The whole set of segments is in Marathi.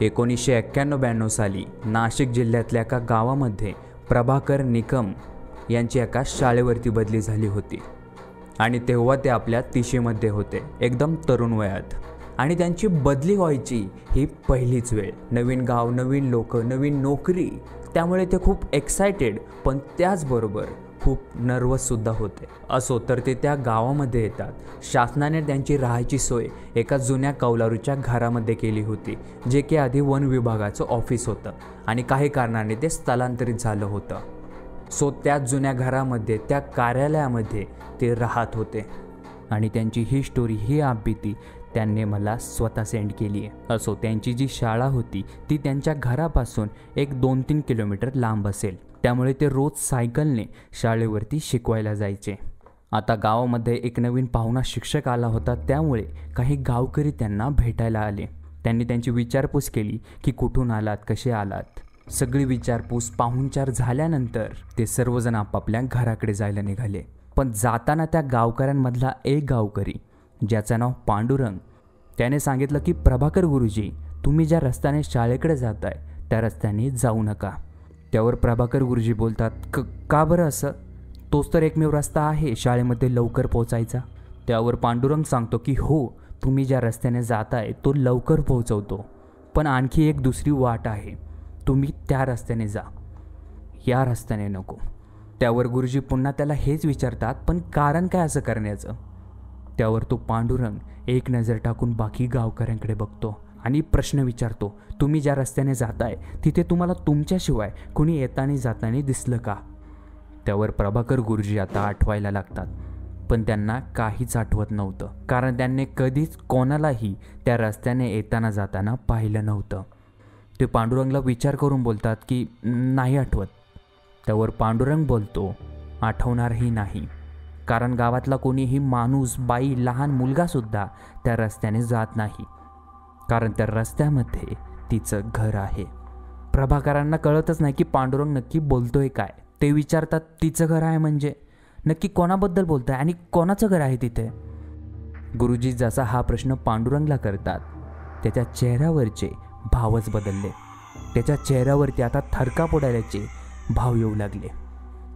1991-92 साली नाशिक जिल्ह्यातल्या एका गावामध्ये प्रभाकर निकम यांची एका शाळेवरती बदली झाली होती आणि तेव्हा ते आपल्या 30मध्ये होते, एकदम तरुण वयात. आणि त्यांची बदली व्हायची ही पहिलीच वेळ. नवीन गाव, नवीन लोक, नवीन नोकरी, त्यामुळे ते खूप एक्सायटेड पण त्याचबरोबर खूप नर्वससुद्धा होते. असो तर ते त्या गावामध्ये येतात. शासनाने त्यांची राहायची सोय एका जुन्या कौलारूच्या घरामध्ये केली होती, जे की आधी वन विभागाचं ऑफिस होतं आणि काही कारणाने ते स्थलांतरित झालं होतं. सो त्या जुन्या घरामध्ये, त्या कार्यालयामध्ये ते राहत होते आणि त्यांची ही स्टोरी, ही आपबीती त्यांनी मला स्वतः सेंड केली आहे. असो, त्यांची जी शाळा होती ती त्यांच्या घरापासून एक 2-3 किलोमीटर लांब असेल, त्यामुळे ते रोज सायकलने शाळेवरती शिकवायला जायचे. आता गावामध्ये एक नवीन पाहुणा शिक्षक आला होता, त्यामुळे काही गावकरी त्यांना भेटायला आले. त्यांनी त्यांची विचारपूस केली की कुठून आलात, कसे आलात. सगळी विचारपूस, पाहुणचार झाल्यानंतर ते सर्वजण आपापल्या घराकडे जायला निघाले. पण जाताना त्या गावकऱ्यांमधला एक गावकरी, ज्याचं नाव पांडुरंग, त्याने सांगितलं की प्रभाकर गुरुजी, तुम्ही ज्या रस्त्याने शाळेकडे जाताय त्या रस्त्याने जाऊ नका. त्यावर प्रभाकर गुरुजी बोलतात, का बरं असं? तोच तर एकमेव रस्ता आहे शाळेमध्ये लवकर पोहोचायचा. त्यावर पांडुरंग सांगतो की हो, तुम्ही ज्या रस्त्याने जाताय तो लवकर पोहोचवतो, पण आणखी एक दुसरी वाट आहे, तुम्ही त्या रस्त्याने जा, या रस्त्याने नको. त्यावर गुरुजी पुन्हा त्याला हेच विचारतात, पण कारण काय असं करण्याचं? त्यावर तो पांडुरंग एक नजर टाकून बाकी गावकऱ्यांकडे बघतो आणि प्रश्न विचारतो, तुम्ही ज्या रस्त्याने जाताय तिथे तुम्हाला तुमच्याशिवाय कोणी येताना जाताना दिसलं का? त्यावर प्रभाकर गुरुजी आता आठवायला लागतात, पण त्यांना काहीच आठवत नव्हतं, कारण त्यांनी कधीच कोणालाही त्या रस्त्याने येताना जाताना पाहिलं नव्हतं. ते पांडुरंगला विचार करून बोलतात की नाही आठवत. त्यावर पांडुरंग बोलतो, आठवणारही नाही, कारण गावातला कोणीही माणूस, बाई, लहान मुलगासुद्धा त्या रस्त्याने जात नाही, कारण त्या रस्त्यामध्ये तिचं घर आहे. प्रभाकरांना कळतच नाही की पांडुरंग नक्की बोलतोय काय. ते विचारतात, तिचं घर आहे म्हणजे नक्की कोणाबद्दल बोलताय आणि कोणाचं घर आहे तिथे? गुरुजी जसा हा प्रश्न पांडुरंगला करतात, त्याच्या चेहऱ्यावरचे भावच बदलले. त्याच्या चेहऱ्यावरती आता थरकाप उडाल्याचे भाव येऊ लागले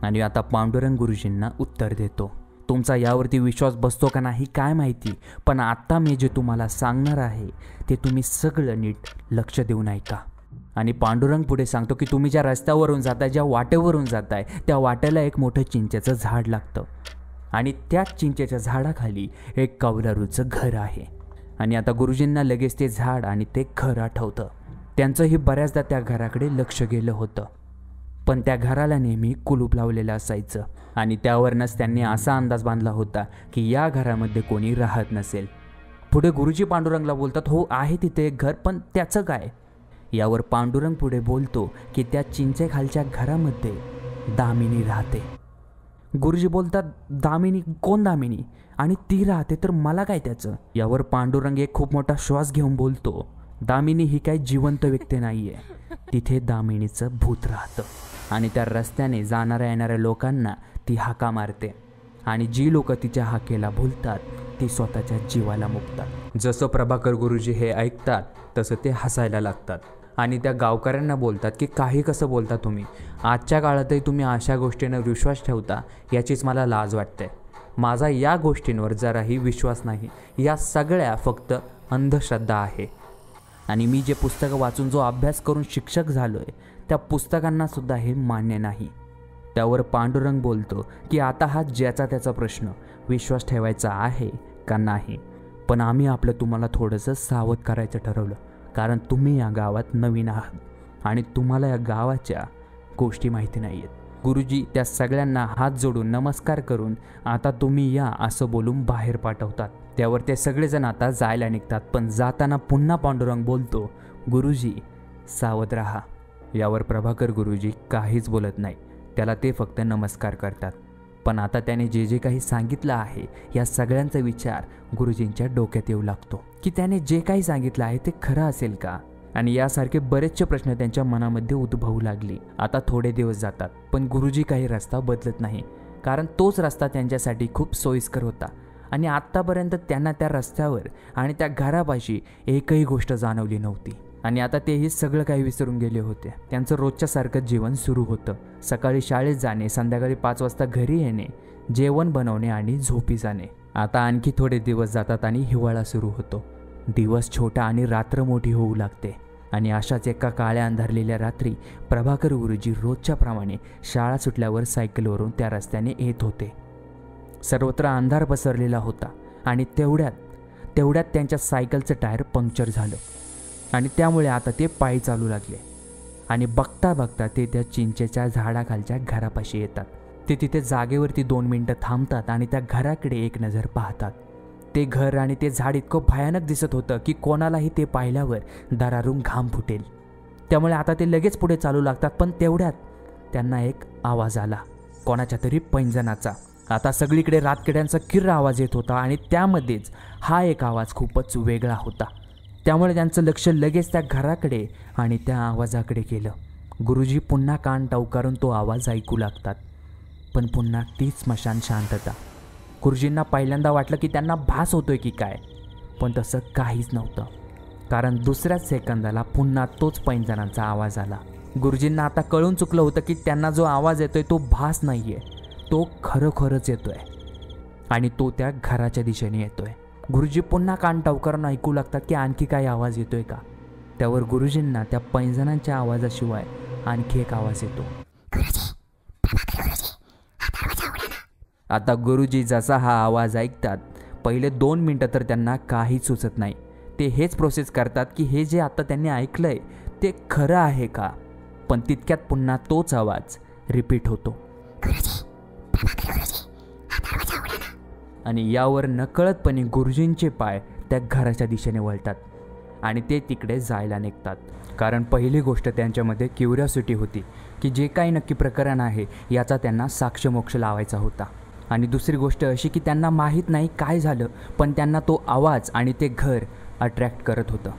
आणि आता पांडुरंग गुरुजींना उत्तर देतो, तुमचा यावरती विश्वास बसतो का नाही काय माहिती, पण आत्ता मी जे तुम्हाला सांगणार आहे ते तुम्ही सगळं नीट लक्ष देऊन ऐका. आणि पांडुरंग पुढे सांगतो की तुम्ही ज्या रस्त्यावरून जाताय, ज्या वाटेवरून जाताय, त्या वाटेला एक मोठं चिंचेचं झाड लागतं आणि त्याच चिंचेच्या झाडाखाली एक कौलारूचं घर आहे. आणि आता गुरुजींना लगेच ते झाड आणि ते घर आठवतं. त्यांचंही बऱ्याचदा त्या घराकडे लक्ष गेलं होतं, पण त्या घराला नेहमी कुलूप लावलेलं असायचं आणि त्यावरनंच त्यांनी असा अंदाज बांधला होता की या घरामध्ये कोणी राहत नसेल. पुढे गुरुजी पांडुरंगला बोलतात, हो आहे तिथे एक घर, पण त्याचं काय? यावर पांडुरंग पुढे बोलतो की त्या चिंचेखालच्या घरामध्ये दामिनी राहते. गुरुजी बोलतात, दामिनी? कोण दामिनी? आणि ती राहते तर मला काय त्याचं? यावर पांडुरंग एक खूप मोठा श्वास घेऊन बोलतो, दामिनी ही काही जिवंत व्यक्ती नाही आहे, तिथे दामिनीचं भूत राहतं आणि त्या रस्त्याने जाणाऱ्या येणाऱ्या लोकांना ती हाका मारते आणि जी लोक तिच्या हाकेला भुलतात ती स्वतःच्या जीवाला मुकतात. जसं प्रभाकर गुरुजी हे ऐकतात तसं ते हसायला लागतात आणि त्या गावकऱ्यांना बोलतात की काही कसं बोलता तुम्ही, आजच्या काळातही तुम्ही अशा गोष्टींवर विश्वास ठेवता, याचीच मला लाज वाटते. माझा या गोष्टींवर जराही विश्वास नाही, या सगळ्या फक्त अंधश्रद्धा आहे आणि मी जे पुस्तकं वाचून जो अभ्यास करून शिक्षक झालो आहे त्या पुस्तकांनासुद्धा हे मान्य नाही. त्यावर पांडुरंग बोलतो की आता हा ज्याचा त्याचा प्रश्न, विश्वास ठेवायचा आहे का नाही, पण आम्ही आपलं तुम्हाला थोडंसं सावध करायचं ठरवलं, कारण तुम्ही या गावात नवीन आहात आणि तुम्हाला या गावाच्या गोष्टी माहिती नाही आहेत. गुरुजी त्या सगळ्यांना हात जोडून नमस्कार करून आता तुम्ही या असं बोलून बाहेर पाठवतात. त्यावर ते सगळेजण आता जायला निघतात, पण जाताना पुन्हा पांडुरंग बोलतो, गुरुजी सावध राहा. यावर प्रभाकर गुरुजी काहीच बोलत नाही, त्याला ते फक्त नमस्कार करतात. पण आता त्याने जे जे काही सांगितलं आहे या सगळ्यांचा विचार गुरुजींच्या डोक्यात येऊ लागतो की त्याने जे काही सांगितलं आहे ते खरं असेल का, आणि यासारखे बरेचसे प्रश्न त्यांच्या मनामध्ये उद्भवू लागले. आता थोडे दिवस जातात पण गुरुजी काही रस्ता बदलत नाही, कारण तोच रस्ता त्यांच्यासाठी खूप सोयीस्कर होता आणि आत्तापर्यंत त्यांना त्या रस्त्यावर आणि त्या घरापाशी एकही गोष्ट जाणवली नव्हती. आणि आता तेही सगळं काही विसरून गेले होते. त्यांचं रोजच्यासारखं जीवन सुरू होतं. सकाळी शाळेत जाणे, संध्याकाळी 5 वाजता घरी येणे, जेवण बनवणे आणि झोपी जाणे. आता आणखी थोडे दिवस जातात आणि हिवाळा सुरू होतो. दिवस छोटा आणि रात्र मोठी होऊ लागते. आणि अशाच एका काळ्या अंधारलेल्या रात्री प्रभाकर गुरुजी रोजच्या प्रमाणे शाळा सुटल्यावर सायकलवरून त्या रस्त्याने येत होते. सर्वत्र अंधार पसरलेला होता आणि तेवढ्यात त्यांच्या सायकलचं टायर पंक्चर झालं आणि त्यामुळे आता ते पायी चालू लागले. आणि बघता बघता ते त्या चिंचेच्या झाडाखालच्या घरापाशी येतात. ते तिथे जागेवरती 2 मिनिटं थांबतात आणि त्या घराकडे एक नजर पाहतात. ते घर आणि ते झाड इतकं भयानक दिसत होतं की कोणालाही ते पाहिल्यावर दरारून घाम फुटेल. त्यामुळे आता ते लगेच पुढे चालू लागतात. पण तेवढ्यात त्यांना एक आवाज आला, कोणाच्या तरी पैंजणाचा. आता सगळीकडे रातकिड्यांचा किर्र आवाज येत होता आणि त्यामध्येच हा एक आवाज खूपच वेगळा होता. त्यामुळे त्यांचं लक्ष लगेच त्या घराकडे आणि त्या आवाजाकडे गेलं. गुरुजी पुन्हा कान टवकारून तो आवाज ऐकू लागतात. पण पुन्हा तीच स्मशान शांतता. गुरुजींना पहिल्यांदा वाटलं की त्यांना भास होतोय की काय, पण तसं काहीच नव्हतं. कारण दुसऱ्याच सेकंदाला पुन्हा तोच पैंजणांचा आवाज आला. गुरुजींना आता कळून चुकलं होतं की त्यांना जो आवाज येतोय तो भास नाहीये, तो खरोखरच येतोय आणि तो त्या घराच्या दिशेने येतोय. गुरुजी पुन्हा कान टवकारून ऐकू लागतात की आणखी काही आवाज येतोय का. त्यावर गुरुजींना त्या पैंजणांच्या आवाजाशिवाय आणखी एक आवाज येतो. आता गुरुजी जसा हा आवाज ऐकतात, पहिले 2 मिनटं तर त्यांना काहीच सुचत नाही. ते हेच प्रोसेस करतात की हे जे आता त्यांनी ऐकलंय ते खरं आहे का. पण तितक्यात पुन्हा तोच आवाज रिपीट होतो आणि यावर नकळतपणे गुरुजींचे पाय त्या घराच्या दिशेने वळतात आणि ते तिकडे जायला निघतात. कारण पहिली गोष्ट त्यांच्यामध्ये क्युरिओसिटी होती की जे काही नक्की प्रकरण आहे याचा त्यांना साक्षमोक्ष लावायचा होता. आणि दुसरी गोष्ट अशी की त्यांना माहीत नाही काय झालं, पण त्यांना तो आवाज आणि ते घर अट्रॅक्ट करत होतं.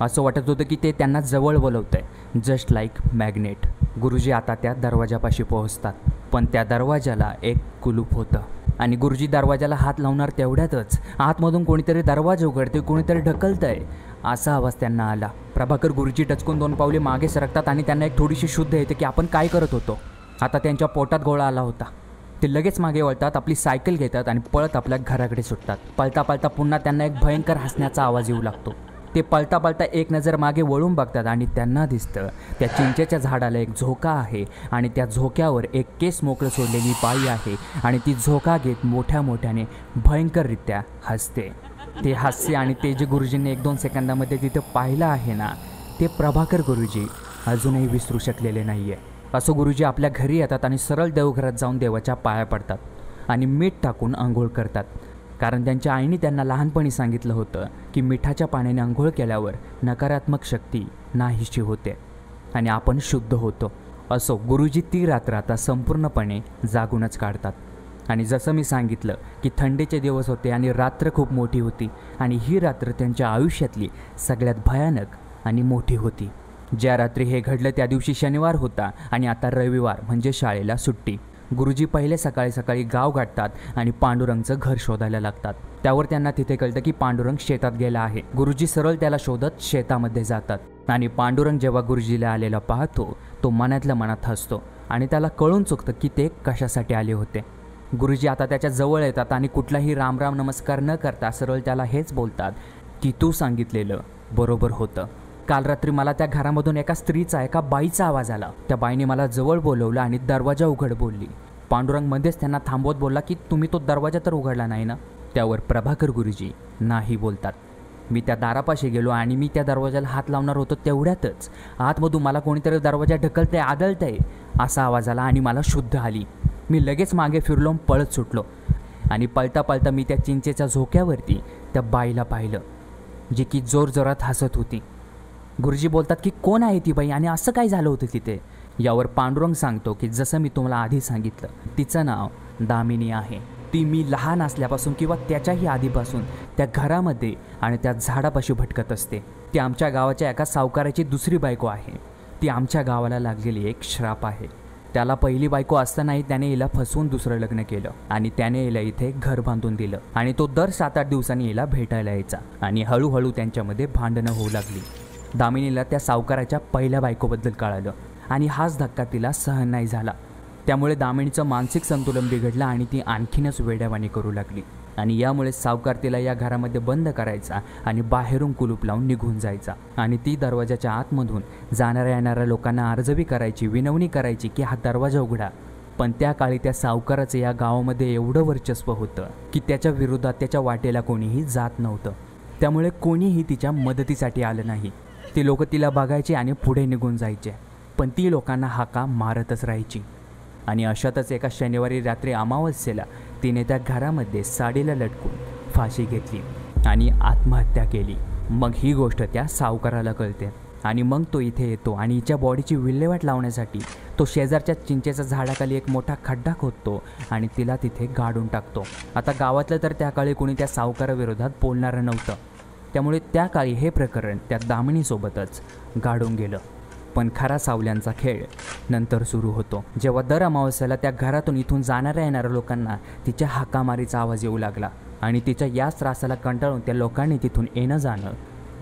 असं वाटत होतं की ते त्यांना जवळ बोलवत आहे, जस्ट लाईक मॅग्नेट. गुरुजी आता त्या दरवाजापाशी पोहोचतात. पण त्या दरवाजाला एक कुलूप होतं आणि गुरुजी दरवाजाला हात लावणार तेवढ्यातच आतमधून कोणीतरी दरवाजा उघडते, कोणीतरी ढकलतंय असा आवाज त्यांना आला. प्रभाकर गुरुजी टचकून 2 पावले मागे सरकतात आणि त्यांना एक थोडीशी शुद्ध येते की आपण काय करत होतो. आता त्यांच्या पोटात गोळा आला होता. ते लगेच मागे वळतात, आपली सायकल घेतात आणि पळत आपल्या घराकडे सुटतात. पळता पळता पुन्हा त्यांना एक भयंकर हसण्याचा आवाज येऊ लागतो. ते पळता पळता एक नजर मागे वळून बघतात आणि त्यांना दिसतं त्या चिंचेच्या झाडाला एक झोका आहे आणि त्या झोक्यावर एक केस मोकळं सोडलेली बाई आहे आणि ती झोका घेत मोठ्या मोठ्याने भयंकररित्या हसते. ते हास्य आणि ते जे गुरुजींनी 1-2 सेकंदामध्ये तिथं पाहिलं आहे ना, ते प्रभाकर गुरुजी अजूनही विसरू शकलेले नाही आहे. असं गुरुजी आपल्या घरी येतात आणि सरळ देवघरात जाऊन देवाच्या पाया पडतात आणि मीठ टाकून आंघोळ करतात. कारण त्यांच्या आईने त्यांना लहानपणी सांगितलं होतं की मिठाच्या पाण्याने आंघोळ केल्यावर नकारात्मक शक्ती नाहीशी होते आणि आपण शुद्ध होतो. असो गुरुजी ती रात्र आता संपूर्णपणे जागूनच काढतात. आणि जसं मी सांगितलं की थंडीचे दिवस होते आणि रात्र खूप मोठी होती आणि ही रात्र त्यांच्या आयुष्यातली सगळ्यात भयानक आणि मोठी होती. ज्या रात्री हे घडलं त्या दिवशी शनिवार होता आणि आता रविवार म्हणजे शाळेला सुट्टी. गुरुजी पहिले सकाळी सकाळी गाव गाठतात आणि पांडुरंगचं घर शोधायला लागतात. त्यावर त्यांना तिथे कळतं की पांडुरंग शेतात गेला आहे. गुरुजी सरळ त्याला शोधत शेतामध्ये जातात आणि पांडुरंग जेव्हा गुरुजीला आलेला पाहतो तो मनातल्या मनात हसतो आणि त्याला कळून चुकतं की ते कशासाठी आले होते. गुरुजी आता त्याच्या जवळ येतात आणि कुठलाही रामराम नमस्कार न करता सरळ त्याला हेच बोलतात की तू सांगितलेलं बरोबर होतं. काल रात्री मला त्या घरामधून एका स्त्रीचा, एका बाईचा आवाज आला. त्या बाईने मला जवळ बोलवलं आणि दरवाजा उघड बोलली. पांडुरंग मध्येच त्यांना थांबवत बोलला की तुम्ही तो दरवाजा तर उघडला नाही ना. त्यावर प्रभाकर गुरुजी नाही बोलतात. मी त्या दारापाशी गेलो आणि मी त्या दरवाजाला हात लावणार होतो तेवढ्यातच आतमधून मला कोणीतरी दरवाजा ढकलतंय, आदळतंय असा आवाज आला आणि मला शुद्ध आली. मी लगेच मागे फिरलो, पळत सुटलो आणि पळता पळता मी त्या चिंचेच्या झोक्यावरती त्या बाईला पाहिलं जी की जोरजोरात हसत होती. गुरुजी बोलतात की कोण आहे ती बाई आणि असं काय झालं होतं तिथे. यावर पांडुरंग सांगतो की जसं मी तुम्हाला आधी सांगितलं तिचं नाव दामिनी आहे. ती मी लहान असल्यापासून किंवा त्याच्याही आधीपासून त्या घरामध्ये आणि त्या झाडापाशी भटकत असते. ती आमच्या गावाच्या एका सावकाराची दुसरी बायको आहे. ती आमच्या गावाला लागलेली एक श्राप आहे. त्याला पहिली बायको असतानाही त्याने हिला फसवून दुसरं लग्न केलं आणि त्याने हिला इथे घर बांधून दिलं आणि तो दर 7-8 दिवसांनी हिला भेटायला यायचा आणि हळूहळू त्यांच्यामध्ये भांडणं होऊ लागली दामिनीला त्या सावकाराच्या पहिल्या बायकोबद्दल कळालं आणि हाच धक्का तिला सहन नाही झाला. त्यामुळे दामिनीचं मानसिक संतुलन बिघडलं आणि ती आणखीनच वेड्यावाणी करू लागली. आणि यामुळे सावकार तिला या घरामध्ये बंद करायचा आणि बाहेरून कुलूप लावून निघून जायचा. आणि ती दरवाजाच्या आतमधून जाणाऱ्या येणाऱ्या लोकांना अर्जवी करायची, विनवणी करायची की हा दरवाजा उघडा. पण त्या काळी त्या सावकाराचं या गावामध्ये एवढं वर्चस्व होतं की त्याच्या विरोधात त्याच्या वाटेला कोणीही जात नव्हतं. त्यामुळे कोणीही तिच्या मदतीसाठी आलं नाही. ती लोक तिला बघायची आणि पुढे निघून जायचे, पण ती लोकांना हाका मारतच राहायची. आणि अशातच एका शनिवारी रात्री अमावस्येला तिने त्या घरामध्ये साडीला लटकून फाशी घेतली आणि आत्महत्या केली. मग ही गोष्ट त्या सावकाराला कळते आणि मग तो इथे येतो आणि हिच्या बॉडीची विल्हेवाट लावण्यासाठी तो शेजारच्या चिंचेच्या झाडाखाली एक मोठा खड्डा खोदतो आणि तिला तिथे गाडून टाकतो. आता गावातलं तर त्या काळी कोणी त्या सावकाराविरोधात बोलणारं नव्हतं, त्यामुळे त्या काळी हे प्रकरण त्या दामिनीसोबतच गाडून गेलं. पण खरा सावल्यांचा खेळ नंतर सुरू होतो, जेव्हा दर अमावस्याला त्या घरातून इथून जाणाऱ्या येणाऱ्या लोकांना तिच्या हाकामारीचा आवाज येऊ लागला आणि तिच्या याच त्रासाला कंटाळून त्या लोकांनी तिथून येणं जाणं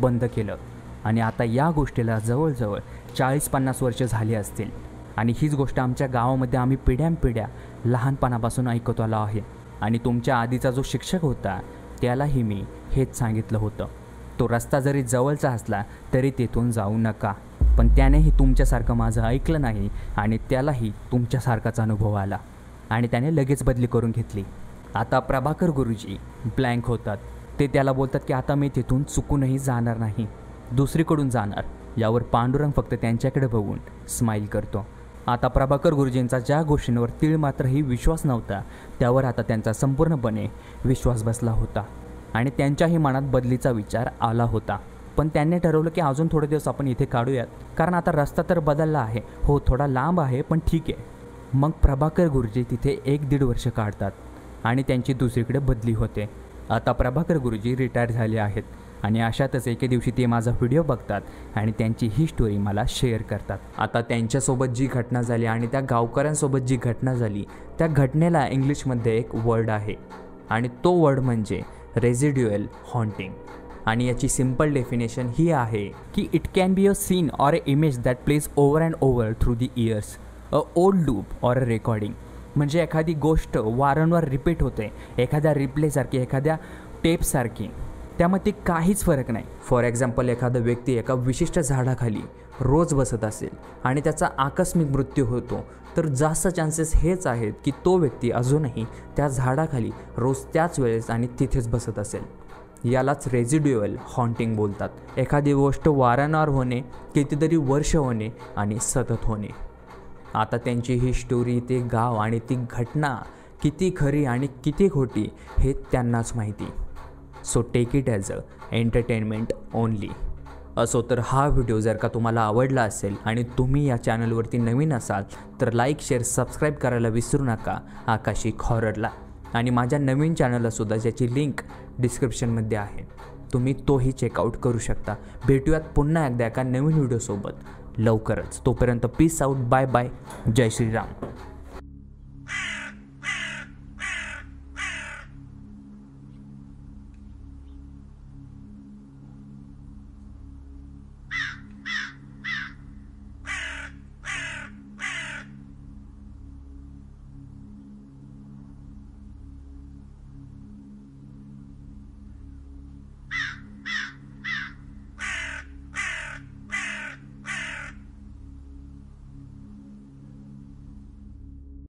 बंद केलं. आणि आता या गोष्टीला जवळजवळ 40-50 वर्ष झाली असतील. आणि हीच गोष्ट आमच्या गावामध्ये आम्ही पिढ्यानपिढ्या लहानपणापासून ऐकत आलो आहे. आणि तुमच्या आधीचा जो शिक्षक होता त्यालाही मी हेच सांगितलं होतं, तो रस्ता जरी जवळचा असला तरी तेथून जाऊ नका. पण त्यानेही तुमच्यासारखं माझं ऐकलं नाही आणि त्यालाही तुमच्यासारखाच अनुभव आला आणि त्याने लगेच बदली करून घेतली. आता प्रभाकर गुरुजी ब्लँक होतात. ते त्याला बोलतात की आता मी तिथून चुकूनही जाणार नाही, दुसरीकडून जाणार. यावर पांडुरंग फक्त त्यांच्याकडे बघून स्माईल करतो. आता प्रभाकर गुरुजींचा ज्या गोष्टींवर तीळ मात्रही विश्वास नव्हता त्यावर आता त्यांचा संपूर्णपणे विश्वास बसला होता आणि त्यांच्याही मनात बदलीचा विचार आला होता. पण त्यांनी ठरवलं की अजून थोडे दिवस आपण इथे काढूयात, कारण आता रस्ता तर बदलला आहे. हो, थोडा लांब आहे पण ठीक आहे. मग प्रभाकर गुरुजी तिथे 1-1.5 वर्ष काढतात आणि त्यांची दुसरीकडे बदली होते. आता प्रभाकर गुरुजी रिटायर झाले आहेत आणि अशातच एके दिवशी ते माझा व्हिडिओ बघतात आणि त्यांची ही स्टोरी मला शेअर करतात. आता त्यांच्यासोबत जी घटना झाली आणि त्या गावकऱ्यांसोबत जी घटना झाली त्या घटनेला इंग्लिशमध्ये एक वर्ड आहे आणि तो वर्ड म्हणजे रेझिड्युअल हॉन्टिंग. आणि याची सिंपल डेफिनेशन ही आहे की it can be a scene or a image that plays over and over through the years, a old loop or a recording. म्हणजे एखादी गोष्ट वारंवार रिपीट होते, एखाद्या रिप्लेसारखी, एखाद्या टेपसारखी, त्यामध्ये काहीच फरक नाही. फॉर एक्झाम्पल, एखादा व्यक्ती एका विशिष्ट झाडाखाली रोज बसत असेल आणि त्याचा आकस्मिक मृत्यू होतो, तर जास्त चान्सेस हेच आहेत की तो व्यक्ती अजूनही त्या झाडाखाली रोज त्याच वेळेस आणि तिथेच बसत असेल. यालाच रेझिड्युअल हॉन्टिंग बोलतात. एखादी गोष्ट वारंवार होणे, कितीतरी वर्ष होणे आणि सतत होणे. आता त्यांची ही स्टोरी, ते गाव आणि ती घटना किती खरी आणि किती खोटी हे त्यांनाच माहिती. So take it as a entertainment only. असो तर हा व्हिडिओ जर का तुम्हाला आवडला असेल आणि तुम्ही या चॅनलवरती नवीन असाल तर लाईक, शेअर, सबस्क्राईब करायला विसरू नका आकाशिक हॉररला. आणि माझ्या नवीन चॅनललासुद्धा ज्याची लिंक डिस्क्रिप्शनमध्ये आहे, तुम्ही तोही चेकआउट करू शकता. भेटूयात पुन्हा एकदा एका नवीन व्हिडिओसोबत लवकरच. तोपर्यंत पीस आऊट, बाय बाय, जय श्रीराम.